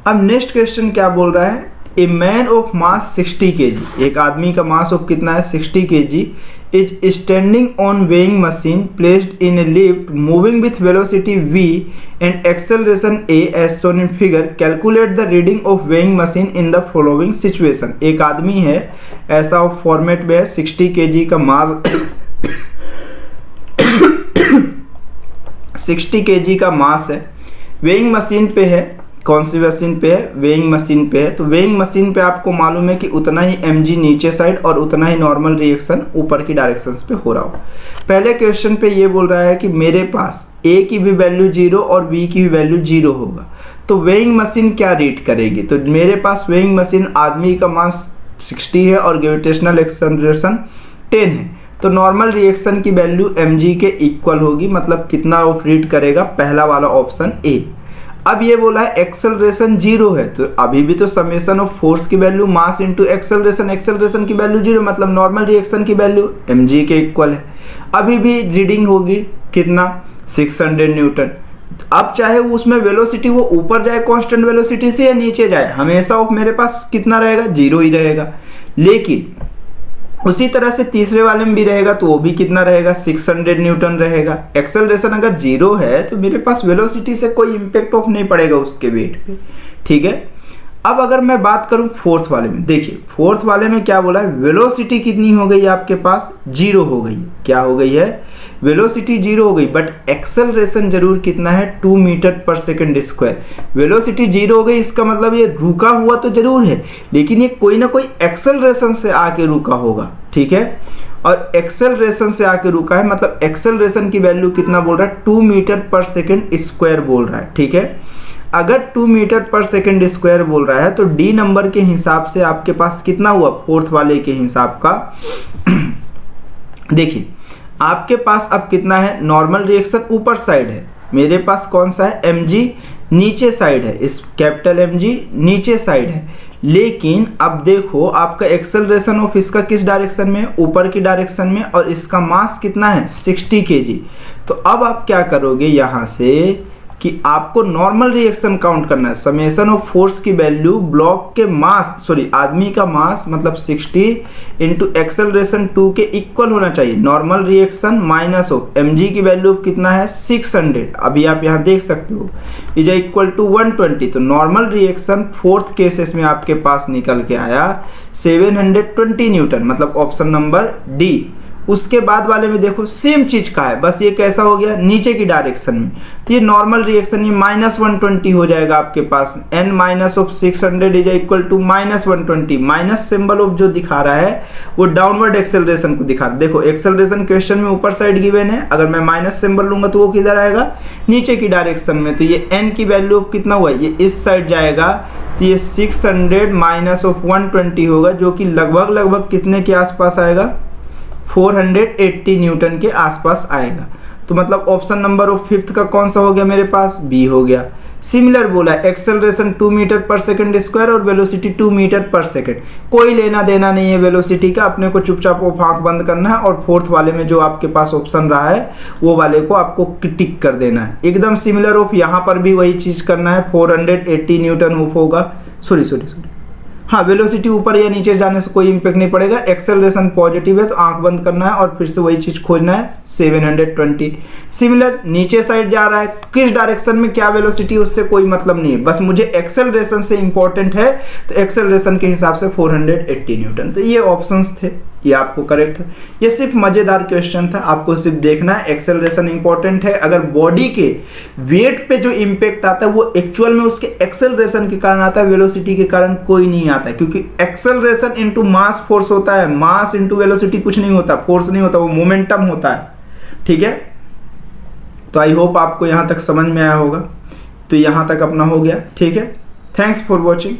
अब next question क्या बोल रहा है, a man of mass 60 kg, एक आदमी का मास ऑफ कितना है 60 kg, is standing on weighing machine placed in a lift moving with velocity v and acceleration a as shown in figure, calculate the reading of weighing machine in the following situation. एक आदमी है, ऐसा format में है, 60 kg का मास 60 kg का मास है, weighing machine पे है, कौन सी मशीन पे है, वेइंग मशीन पे है। तो वेइंग मशीन पे आपको मालूम है कि उतना ही mg नीचे साइड और उतना ही नॉर्मल रिएक्शन ऊपर की डायरेक्शंस पे हो रहा हो। पहले क्वेश्चन पे ये बोल रहा है कि मेरे पास a की भी वैल्यू 0 और b की भी वैल्यू 0 होगा, तो वेइंग मशीन क्या रीड करेगी। तो मेरे पास वेइंग मशीन, आदमी का मास 60 है और ग्रेविटेशनल एक्सेलरेशन 10 है, तो नॉर्मल रिएक्शन की वैल्यू mg के इक्वल होगी, मतलब कितना ऑफ रीड करेगा, पहला वाला ऑप्शन ए। अब ये बोला है एक्सेलरेशन 0 है, तो अभी भी तो समेशन ऑफ फोर्स की value mass into acceleration, acceleration की वैल्यू 0, मतलब नॉर्मल रिएक्शन की वैल्यू mg के इक्वल है। अभी भी रीडिंग होगी कितना, 600 न्यूटन। अब चाहे उसमें वेलोसिटी वो ऊपर जाए कांस्टेंट वेलोसिटी से या नीचे जाए, हमेशा ऑफ मेरे पास कितना रहेगा, 0 ही रहेगा। लेकिन उसी तरह से तीसरे वाले में भी रहेगा, तो वो भी कितना रहेगा, 600 न्यूटन रहेगा। एक्सेलरेशन अगर 0 है तो मेरे पास वेलोसिटी से कोई इम्पेक्ट ऑफ नहीं पड़ेगा उसके वेट पे, ठीक है। अब अगर मैं बात करूं फोर्थ वाले में, देखिए फोर्थ वाले में क्या बोला है, वेलोसिटी कितनी हो गई है आपके पास, 0 हो गई है। क्या हो गई है, वेलोसिटी 0 हो गई, बट एक्सेलरेशन जरूर कितना है, 2 मीटर पर सेकंड स्क्वायर। वेलोसिटी 0 हो गई, इसका मतलब ये रुका हुआ तो जरूर है, लेकिन ये कोई ना कोई एक्सेलरेशन से आके रुका होगा, ठीक है। और एक्सेलरेशन से आके रुका है, मतलब एक्सेलरेशन की वैल्यू कितना बोल रहा है, 2 मीटर पर सेकंड स्क्वायर बोल रहा है, ठीक है। अगर 2 मीटर पर सेकंड स्क्वायर बोल रहा है तो डी नंबर के हिसाब से आपके पास कितना हुआ, फोर्थ वाले के हिसाब का देखिए आपके पास अब कितना है, नॉर्मल रिएक्शन ऊपर साइड है, मेरे पास कौन सा है, mg नीचे साइड है, इस कैपिटल mg नीचे साइड है। लेकिन अब देखो आपका एक्सेलरेशन ऑफ इसका किस डायरेक्शन में, ऊपर की डायरेक्शन में, और इसका मास कितना है 60 kg। तो अब आप क्या करोगे यहाँ से कि आपको नॉर्मल रिएक्शन काउंट करना है, समेशन ऑफ फोर्स की वैल्यू ब्लॉक के मास, सॉरी आदमी का मास मतलब 60 इंटू एक्सेलरेशन 2 के इक्वल होना चाहिए। Normal reaction minus of mg की वैल्यू कितना है 600, अभी आप यहाँ देख सकते हो, इज इक्वल टू 120। तो नॉर्मल रिएक्शन फोर्थ केसेस में आपके पास निकल के आया 720 न्यूटन, मतलब ऑप्शन नंबर डी। उसके बाद वाले में देखो सेम चीज का है, बस ये कैसा हो गया, नीचे की डायरेक्शन में, तो ये नॉर्मल रिएक्शन ये -120 हो जाएगा आपके पास। n minus of 600 is equal to -120, minus symbol of जो दिखा रहा है वो डाउनवर्ड एक्सेलरेशन को दिखा रहा है। देखो एक्सेलरेशन क्वेश्चन में ऊपर साइड गिवन है, अगर मैं माइनस सिंबल लूंगा तो वो किधर आएगा, नीचे की डायरेक्शन में। तो ये n की वैल्यू कितना हुआ, ये इस साइड जाएगा, तो ये 600 माइनस ऑफ 120 होगा, जो कि लगभग कितने के आसपास आएगा, 480 न्यूटन के आसपास आएगा। तो मतलब ऑप्शन नंबर ऑफ फिफ्थ का कौन सा हो गया मेरे पास, बी हो गया। सिमिलर बोला एक्सेलरेशन 2 मीटर पर सेकंड स्क्वायर और वेलोसिटी 2 मीटर पर सेकंड, कोई लेना देना नहीं है वेलोसिटी का, अपने को चुपचाप वो आंख बंद करना है और फोर्थ वाले में जो आपके पास ऑप्शन रहा है वो वाले को आपको टिक कर देना है। एकदम सिमिलर ऑफ यहाँ पर भी वही चीज करना है, 480 न्यूटन ऑफ होगा, सॉरी हाँ, वेलोसिटी ऊपर या नीचे जाने से कोई इंपैक्ट नहीं पड़ेगा, एक्सेलरेशन पॉजिटिव है तो आंख बंद करना है और फिर से वही चीज खोजना है 720। सिमिलर नीचे साइड जा रहा है, किस डायरेक्शन में क्या वेलोसिटी उससे कोई मतलब नहीं है, बस मुझे एक्सेलरेशन से इंपॉर्टेंट है, तो एक्सेलरेशन के हिसाब से 480 न्यूटन। तो ये ऑप्शंस थे, ये आपको करेक्ट है। ये सिर्फ मजेदार क्वेश्चन था, आपको सिर्फ देखना है एक्सेलरेशन इंपॉर्टेंट है। अगर बॉडी के वेट पे जो इम्पैक्ट आता है वो एक्चुअल में उसके एक्सेलरेशन के कारण आता है, वेलोसिटी के कारण कोई नहीं आता है, क्योंकि एक्सेलरेशन इनटू मास फोर्स होता है, मास इनटू वेलोसिटी कुछ नहीं होता, फोर्स नहीं होता, वो मोमेंटम होता है, ठीक है। तो आई होप आपको यहां तक समझ में आया होगा। तो यहां तक अपना हो गया, ठीक है। Thanks for watching.